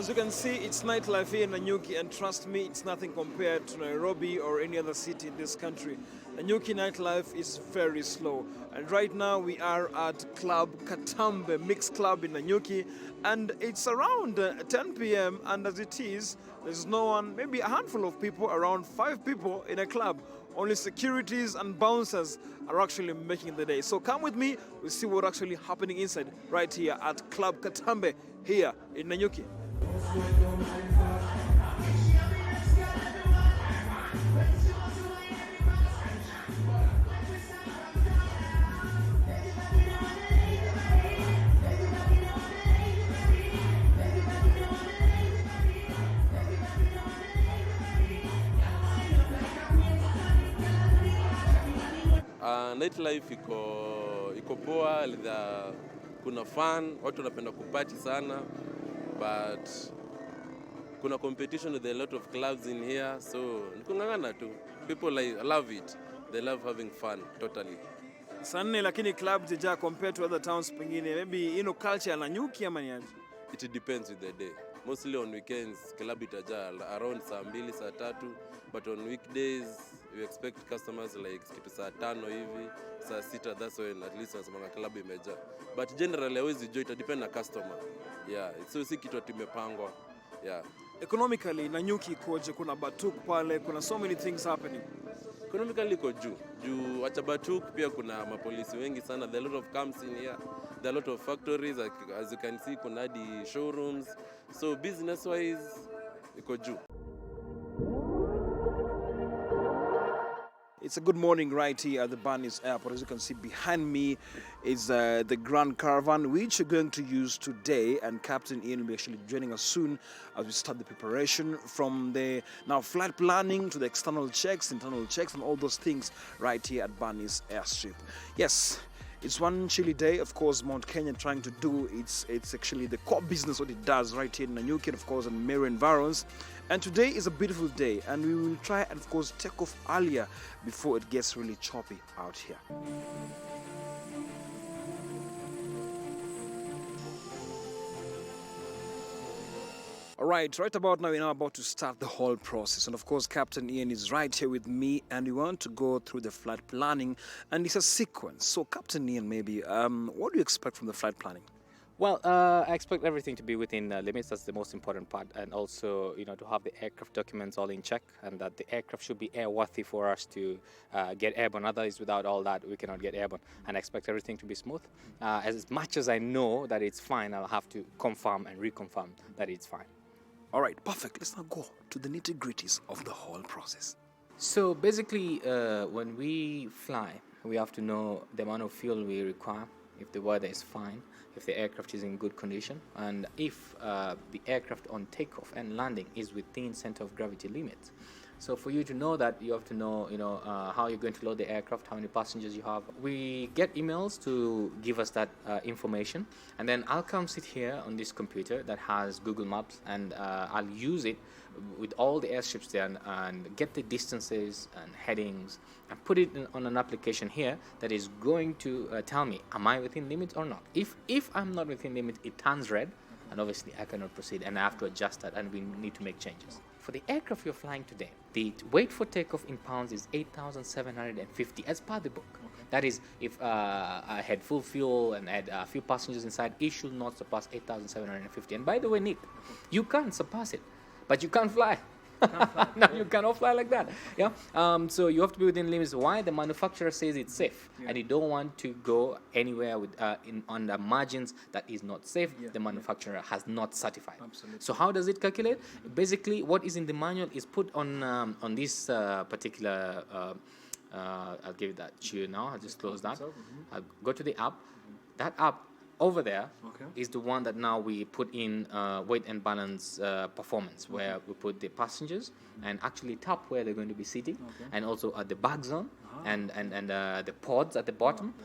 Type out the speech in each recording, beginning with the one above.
As you can see, it's nightlife here in Nanyuki, and trust me, it's nothing compared to Nairobi or any other city in this country. Nanyuki nightlife is very slow, and right now we are at Club Katambe Mixed Club in Nanyuki, and it's around 10 p.m. and as it is, there's no one, maybe a handful of people, around 5 people in a club. Only securities and bouncers are actually making the day. So come with me, we'll see what's actually happening inside right here at Club Katambe here in Nanyuki. Nightlife iko poa, kuna fun, watu wanapenda kupati sana, but kuna competition with a lot of clubs in here, so nikungangana tu. People love it. They love having fun totally. Sanne lakini clubs zija compared to other towns pengine, maybe culture ya Nanyuki ama ni aje? It depends with the day. Mostly on weekends, club itaja around saa 2, saa 3, but on weekdays, we expect customers like kitu saa 5 hivi, saa 6, that's when at least wanasema club imeja. But generally, always enjoy, it depends na customer. Yeah, so si kitu tumepangwa. Yeah. Economically, Nanyuki ikoje? Kuna batuk pale, kuna so many things happening. Economically iko juu acha batuk, pia kuna mapolisi wengi sana. There are a lot of camps in here. There are a lot of factories, as you can see, kuna hadi showrooms. So business-wise, iko juu. It's a good morning right here at the Banis Airport. As you can see behind me is the GrandCaravan, which we're going to use today. And Captain Iain will be actually joining us soon as we start the preparation from the flight planning to the external checks, internal checks, and all those things right here at Banis Airstrip. Yes. It's one chilly day, of course. Mount Kenya trying to do it's actually the core business what it does right here in Nanyuki, of course, and Meru environs. And today is a beautiful day, and we will try and of course take off earlier before it gets really choppy out here. Right about now, we're now about to start the whole process. And of course, Captain Iain is right here with me, and we want to go through the flight planning, and it's a sequence. So, Captain Iain, maybe, what do you expect from the flight planning? Well, I expect everything to be within limits. That's the most important part. And also, to have the aircraft documents all in check, and that the aircraft should be airworthy for us to get airborne. Otherwise, without all that, we cannot get airborne. And I expect everything to be smooth. As much as I know that it's fine, I'll have to confirm and reconfirm that it's fine. All right, perfect. Let's now go to the nitty-gritties of the whole process. So basically, when we fly, we have to know the amount of fuel we require, if the weather is fine, if the aircraft is in good condition, and if the aircraft on takeoff and landing is within center of gravity limits. So for you to know that, you have to know, how you're going to load the aircraft, how many passengers you have. We get emails to give us that information, and then I'll come sit here on this computer that has Google Maps, and I'll use it with all the airships there and get the distances and headings and put it on an application here that is going to tell me, am I within limits or not? If I'm not within limits, it turns red, and obviously I cannot proceed, and I have to adjust that, and we need to make changes. For the aircraft you're flying today, the weight for takeoff in pounds is 8,750 as per the book. Okay. That is, if I had full fuel and had a few passengers inside, it should not surpass 8,750. And by the way, Nick, you can't surpass it, but you can't fly. No, you cannot fly like that. Yeah. So you have to be within limits. Why? The manufacturer says it's safe, and you don't want to go anywhere with on the margins that is not safe. Yeah. The manufacturer has not certified. Absolutely. So how does it calculate? Basically, what is in the manual is put on this particular. I'll give that to you now. I'll just close that. I'll go to the app. That app over there is the one that now we put in weight and balance performance, where we put the passengers and actually tap where they're going to be sitting, and also at the back zone and the pods at the bottom.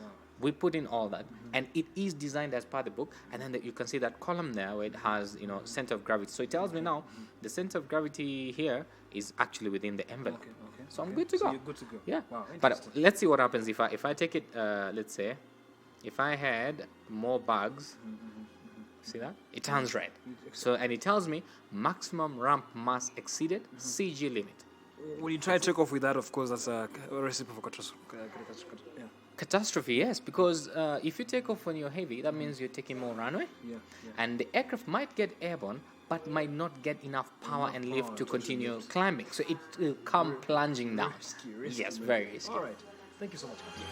We put in all that, and it is designed as per the book. And then you can see that column there where it has center of gravity. So it tells me now the center of gravity here is actually within the envelope. So I'm good to go. So you're good to go. Yeah. Wow, but let's see what happens if I take it. Let's say, if I had more bags, See that? It turns red. So, and it tells me maximum ramp mass exceeded, CG limit. When you try to take off with that, of course, that's a recipe for catastrophe. Yeah. Catastrophe, yes, because if you take off when you're heavy, that means you're taking more runway. Yeah. And the aircraft might get airborne, but might not get enough power and lift to continue climbing. So it will come plunging down. Risky, yes, very risky. All right. Thank you so much, Captain.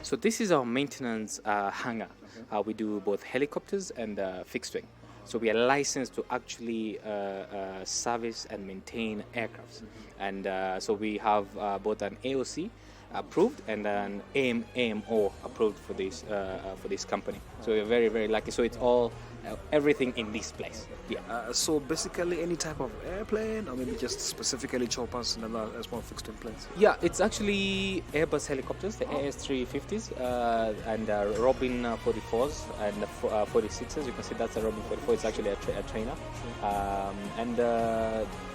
So this is our maintenance hangar. We do both helicopters and fixed wing. So we are licensed to actually service and maintain aircrafts. And so we have both an AOC approved and an AMO approved for this company. So we're very, very lucky. So it's all everything in this place. Yeah. So basically any type of airplane, or maybe just specifically choppers and other small fixed wing planes? Yeah, it's actually Airbus helicopters, the AS350s and Robin 44s and 46s. You can see that's a Robin 44. It's actually a trainer. And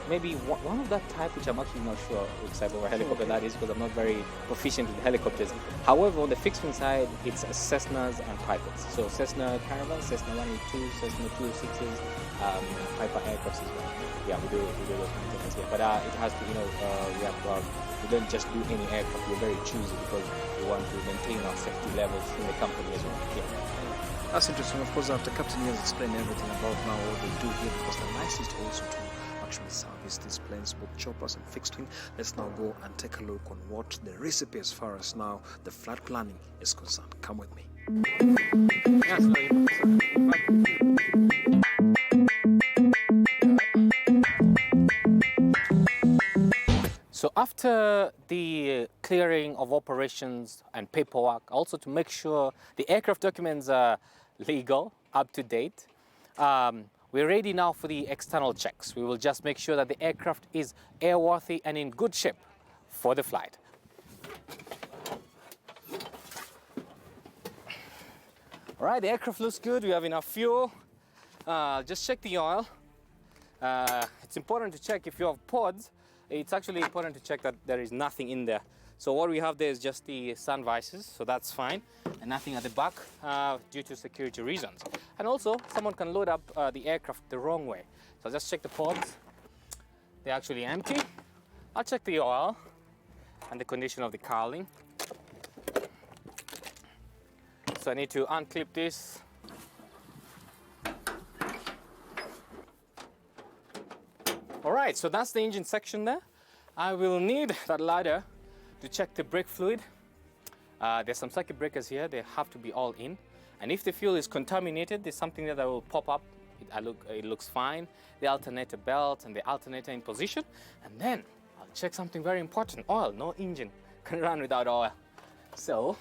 maybe one of that type, which I'm actually not sure which type of a helicopter that is, because I'm not very proficient with helicopters. However, on the fixed wing side, it's Cessnas and Pipers. So Cessna Caravan, Cessna 182, Cessna 206s, Piper aircrafts as well. Yeah, we do those maintenance here. But it has to, we don't just do any aircraft. We're very choosy because we want to maintain our safety levels in the company as well. Yeah. That's interesting. Of course, after Captain has explained everything about now what they do here, because the nicest also to actually service these planes, both choppers and fixed wing. Let's now go and take a look on what the recipe as far as now the flight planning is concerned. Come with me. So after the clearing of operations and paperwork, also to make sure the aircraft documents are legal, up to date, we're ready now for the external checks. We will just make sure that the aircraft is airworthy and in good shape for the flight. All right, the aircraft looks good. We have enough fuel. Just check the oil. It's important to check if you have pods. It's actually important to check that there is nothing in there. So what we have there is just the sun visors, so that's fine, and nothing at the back due to security reasons. And also, someone can load up the aircraft the wrong way. So just check the pods. They're actually empty. I'll check the oil and the condition of the cowling. So I need to unclip this. All right, so that's the engine section there. I will need that ladder to check the brake fluid. There's some circuit breakers here. They have to be all in. And if the fuel is contaminated, there's something that will pop up. It looks fine. The alternator belt and the alternator in position. And then I'll check something very important. Oil. No engine can run without oil. So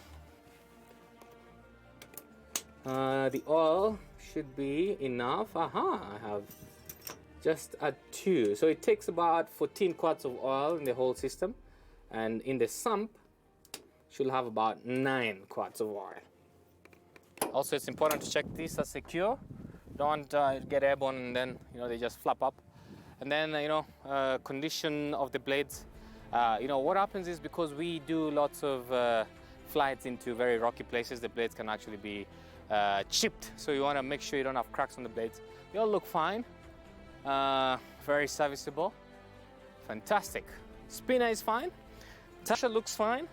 the oil should be enough. I have just a 2. So it takes about 14 quarts of oil in the whole system. And in the sump, should have about 9 quarts of oil. Also, it's important to check these are secure. Don't get airborne and then they just flap up. And then condition of the blades. What happens is, because we do lots of flights into very rocky places, the blades can actually be chipped. So you want to make sure you don't have cracks on the blades. They all look fine. Very serviceable. Fantastic. Spinner is fine. Tasha looks fine.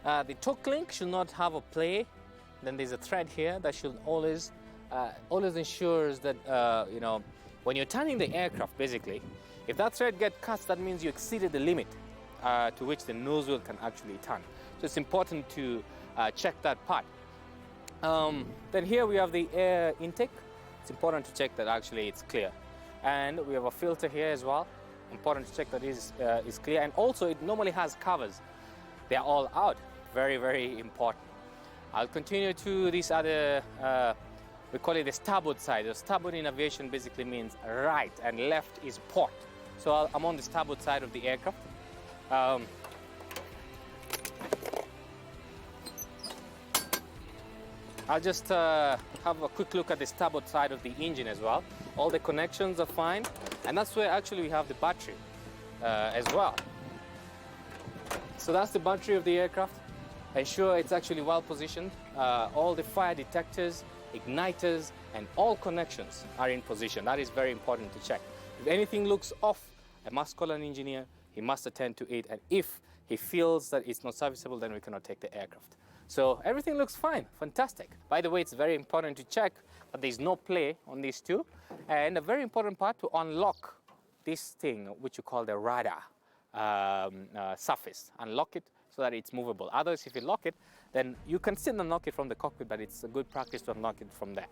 The torque link should not have a play. Then there's a thread here that should always ensures that when you're turning the aircraft, basically, if that thread gets cut, that means you exceeded the limit to which the nose wheel can actually turn. So it's important to check that part. Then here we have the air intake. It's important to check that actually it's clear. And we have a filter here as well. Important to check that is clear. And also it normally has covers. They're all out. Very, very important. I'll continue to this other, we call it the starboard side. The starboard in aviation basically means right and left is port. So I'm on the starboard side of the aircraft. I'll just have a quick look at the starboard side of the engine as well. All the connections are fine. And that's where actually we have the battery as well. So that's the battery of the aircraft. Ensure it's actually well positioned. all the fire detectors, igniters, and all connections are in position. That is very important to check. If anything looks off, I must call an engineer. He must attend to it, and if he feels that it's not serviceable, then we cannot take the aircraft. So everything looks fine, fantastic. By the way, it's very important to check that there's no play on these two, and a very important part to unlock this thing, which you call the radar surface. Unlock it so that it's movable. Otherwise, if you lock it, then you can still unlock it from the cockpit, but it's a good practice to unlock it from there.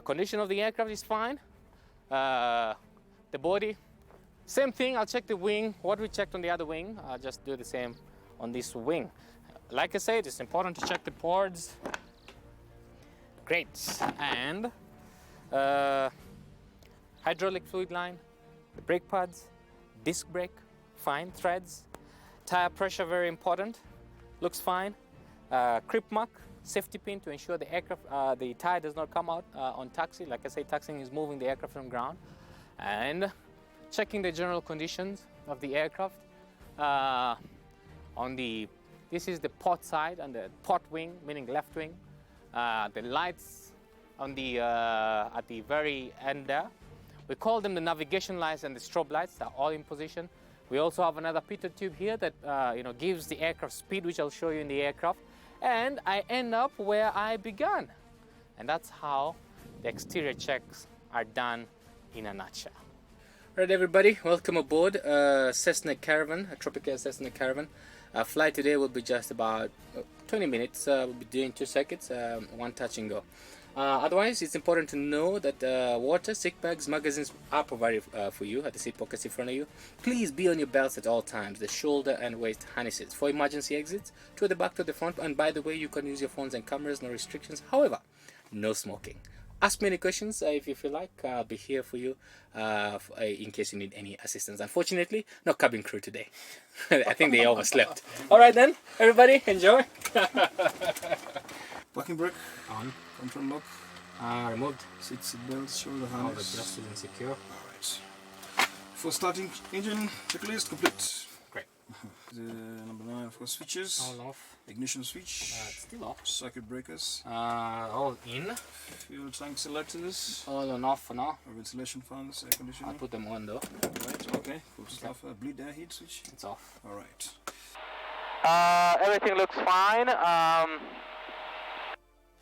Condition of the aircraft is fine. The body, same thing. I'll check the wing. What we checked on the other wing, I'll just do the same on this wing. Like I said, it's important to check the ports. Great. And hydraulic fluid line, the brake pads, disc brake, fine, threads. Tire pressure, very important, looks fine. Crib mark, safety pin to ensure the aircraft, the tire does not come out on taxi. Like I say, taxiing is moving the aircraft from ground. And checking the general conditions of the aircraft. This is the port side and the port wing, meaning left wing. The lights on the at the very end there. We call them the navigation lights and the strobe lights. They're all in position. We also have another pitot tube here that gives the aircraft speed, which I'll show you in the aircraft. And I end up where I began. And that's how the exterior checks are done in a nutshell. All right, everybody, welcome aboard Cessna Caravan, a Tropic Air Cessna Caravan. Our flight today will be just about 20 minutes. We'll be doing 2 circuits, one touch and go. Otherwise, it's important to know that water, sick bags, magazines are provided for you at the seat pockets in front of you. Please be on your belts at all times, the shoulder and waist harnesses. For emergency exits, to the back, to the front. And by the way, you can use your phones and cameras, no restrictions. However, no smoking. Ask me any questions if you feel like. I'll be here for you in case you need any assistance. Unfortunately, no cabin crew today. I think they overslept. All right then, everybody, enjoy. Parking brake On. control lock, Removed. seat belts, shoulder All harness. adjusted and secure. Alright. For starting engine checklist complete. Great. The number 9, of course, switches. All off. Ignition switch. It's still off. Circuit breakers. All in. Fuel tank selectors. All on off for now. Ventilation fans, air I'll conditioning. put them on though. Right, okay. Full stuff. Bleed air heat switch. It's off. Alright. Everything looks fine.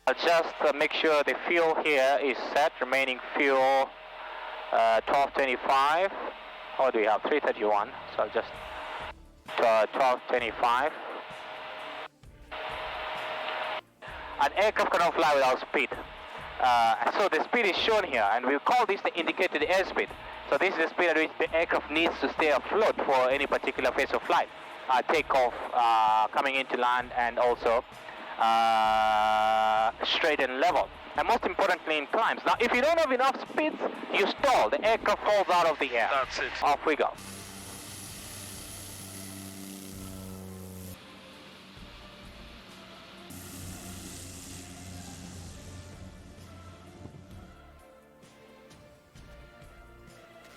I'll just make sure the fuel here is set. Remaining fuel 1225. What do we have? 331. So I'll just 1225. An aircraft cannot fly without speed. So the speed is shown here, and we call this the indicated airspeed. So this is the speed at which the aircraft needs to stay afloat for any particular phase of flight. Takeoff, coming into land, and also straight and level. And most importantly in climbs. Now if you don't have enough speeds, you stall. The aircraft falls out of the air. That's it. Off we go.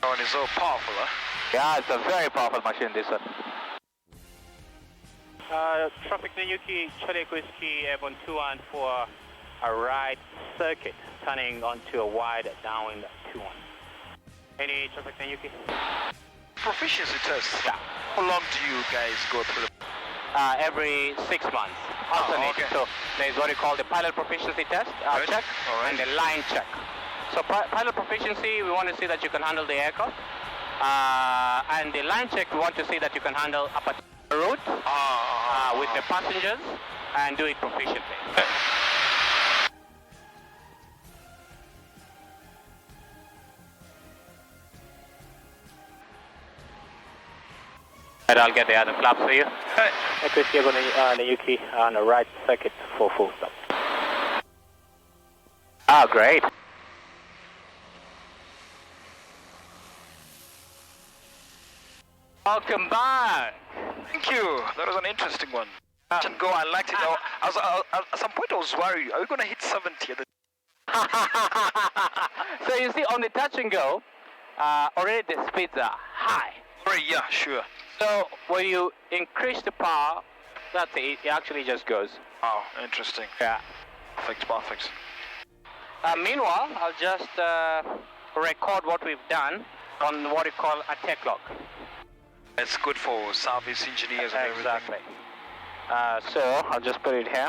And it's so powerful, huh? Yeah, it's a very powerful machine, this one. Tropic Nanyuki, Charlie Whiskey, Airborne 21 for a right circuit, turning onto a wide downwind 21. Any Tropic Nanyuki? Proficiency test. Yeah. How long do you guys go through? Every 6 months. Alternate. Okay. So there's what you call the pilot proficiency test, Right. check, All right. and the line check. So pilot proficiency, we want to see that you can handle the aircraft. And the line check, we want to see that you can handle a particular route with the passengers and do it proficiently. And I'll get the other flaps for you. Whiskey, Nanyuki on the right circuit for full stop. Ah, great. Welcome back. Thank you. That was an interesting one. Touch and go. I liked it. At some point, I was worried. Are we going to hit 70 at the... So you see, on the touch and go, already the speeds are high. Right, yeah, sure. So when you increase the power, that's it. It actually just goes. Oh, interesting. Yeah. Perfect. Meanwhile, I'll just record what we've done on what we call a tech log. It's good for service engineers and everything. Exactly. So I'll just put it here.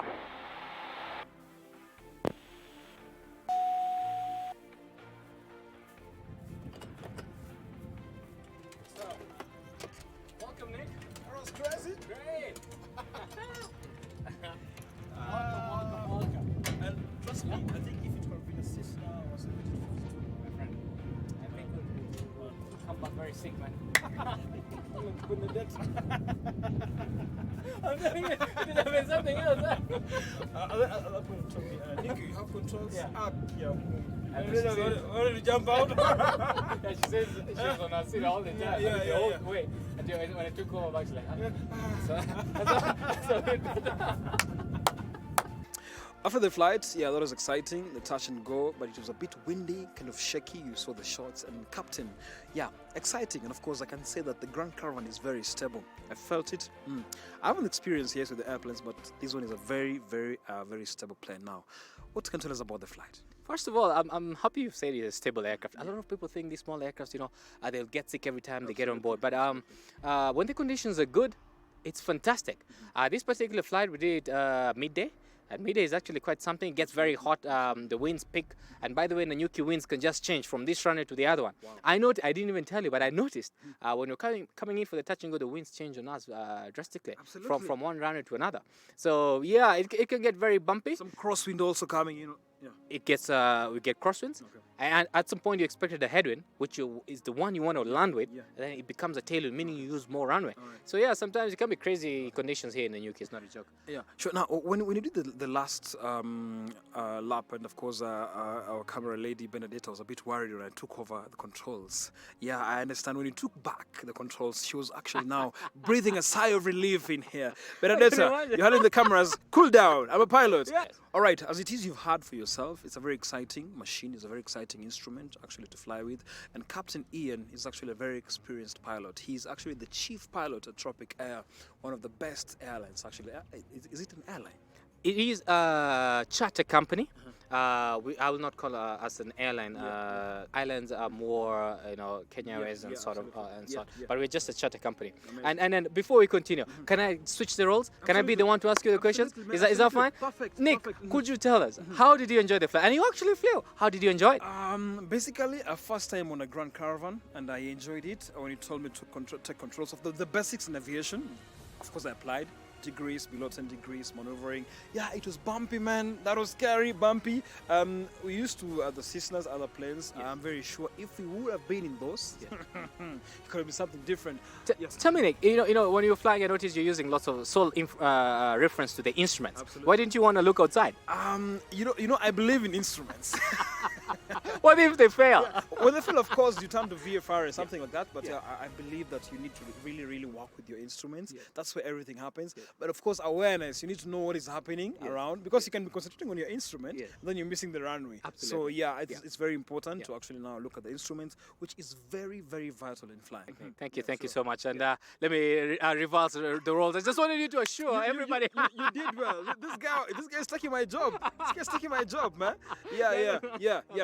Welcome, Nick. That was crazy. Great. welcome. And trust me, I think if it could have been a Cessna or something, My friend, I think we'll come back very sick, man. I'm telling you, it could have been something else. Nick, you have controls? Yeah. Why did you jump out? Yeah, she says she was on our seat all the time. Yeah, the yeah, whole yeah. way. And when I took over, I was like, After the flight, yeah, that was exciting, the touch and go, but it was a bit windy, kind of shaky. You saw the shots, and captain, yeah, exciting. And of course, I can say that the GrandCaravan is very stable. I felt it. I haven't experienced yet with the airplanes, but this one is a very, very stable plane now. What can you tell us about the flight? First of all, I'm happy you've said it's a stable aircraft. A lot of people think these small aircrafts, they'll get sick every time they get on board. But when the conditions are good, it's fantastic. This particular flight we did midday. And midday is actually quite something. It gets very hot. The winds pick. And by the way, Nanyuki winds can just change from this runway to the other one. Wow. I didn't even tell you, but I noticed when you're coming in for the touch and go, the winds change on us drastically. Absolutely. From one runway to another. So yeah, it can get very bumpy. Some crosswind also coming, Yeah. It gets we get crosswinds, and at some point you expected a headwind, which is the one you want to land with. Yeah. And then it becomes a tailwind, meaning you use more runway. Right. So yeah, sometimes it can be crazy conditions here in the UK. It's not a joke. Yeah, sure. Now, when you did the last lap, and of course our camera lady Benedetta was a bit worried when I took over the controls. Yeah, I understand. When you took back the controls, she was actually now breathing a sigh of relief in here. Benedetta, you're holding the cameras. Cool down. I'm a pilot. Yes. All right, as it is you've heard for yourself, it's a very exciting machine. It's a very exciting instrument actually to fly with. And Captain Iain is actually a very experienced pilot. He's actually the chief pilot at Tropic Air, one of the best airlines actually. Is it an airline? It is a charter company. I will not call us an airline. Islands are more, Kenya Airways and sort of and so on. But we're just a charter company. And then before we continue, can I switch the roles? Can I be the one to ask you the questions? Is that fine? Perfect. Nick, Perfect. could you tell us how did you enjoy the flight? And you actually flew. How did you enjoy it? Basically, a first time on a GrandCaravan, and I enjoyed it. When you told me to take controls of the basics in aviation, of course I applied. Degrees, below 10 degrees, maneuvering. Yeah, it was bumpy, man. That was scary, bumpy. We used to the Cessnas, other planes. Yeah. I'm very sure if we would have been in those, it could have been something different. Tell me, Nick. When you're flying, I noticed you're using lots of sole reference to the instruments. Absolutely. Why didn't you want to look outside? I believe in instruments. What if they fail? Well, they fail, of course, you turn to VFR or something like that. But I believe that you need to really, really work with your instruments. Yeah. That's where everything happens. Yeah. But of course, awareness. You need to know what is happening around, because you can be concentrating on your instrument, and then you're missing the runway. Absolutely. So it's very important to actually now look at the instruments, which is very, very vital in flying. Thank you so much. And let me reverse the roles. I just wanted you to assure everybody. You did well. This guy's taking my job. This guy's taking my job, man. Yeah.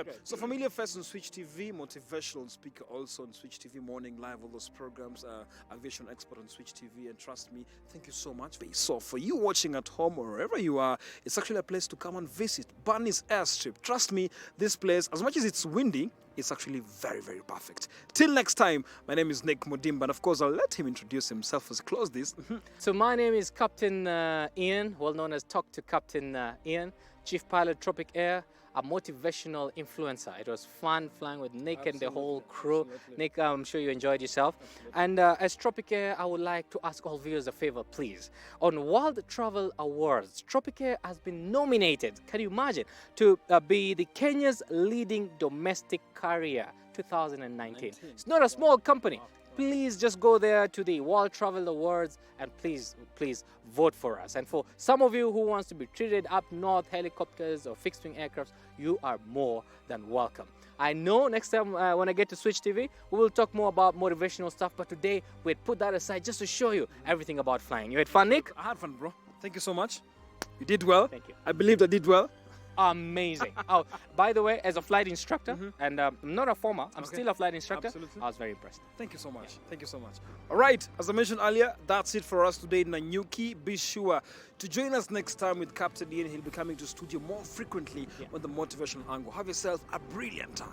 Okay. So Familiar Face on Switch TV, motivational speaker also on Switch TV, Morning Live, all those programs, Aviation Expert on Switch TV, and trust me, thank you so much. So for you watching at home or wherever you are, it's actually a place to come and visit. Bunny's Airstrip. Trust me, this place, as much as it's windy, it's actually very, very perfect. Till next time, my name is Nick Mudimba, and of course, I'll let him introduce himself as I close this. So my name is Captain Iain, well known as Talk to Captain Iain, Chief Pilot, Tropic Air, a motivational influencer. It was fun flying with Nick and the whole crew. Nick, I'm sure you enjoyed yourself. And as Tropic Air, I would like to ask all viewers a favor, please. On World Travel Awards, Tropic Air has been nominated, can you imagine, to be the Kenya's leading domestic carrier 2019. It's not a small company. Please just go there to the World Travel Awards and please vote for us. And for some of you who wants to be treated up north, helicopters or fixed wing aircrafts, you are more than welcome. I know next time when I get to Switch TV, we will talk more about motivational stuff, but today we'd put that aside just to show you everything about flying. You had fun, Nick? I had fun, bro. Thank you so much. You did well. Thank you. I believe I did well. Amazing. Oh, by the way, as a flight instructor, and I'm not a former, I'm Okay. still a flight instructor, Absolutely. I was very impressed. Thank you so much. Thank you so much. All right, as I mentioned earlier, that's it for us today in Nanyuki. Be sure to join us next time with Captain Ian. He'll be coming to studio more frequently on the motivational angle. Have yourself a brilliant time.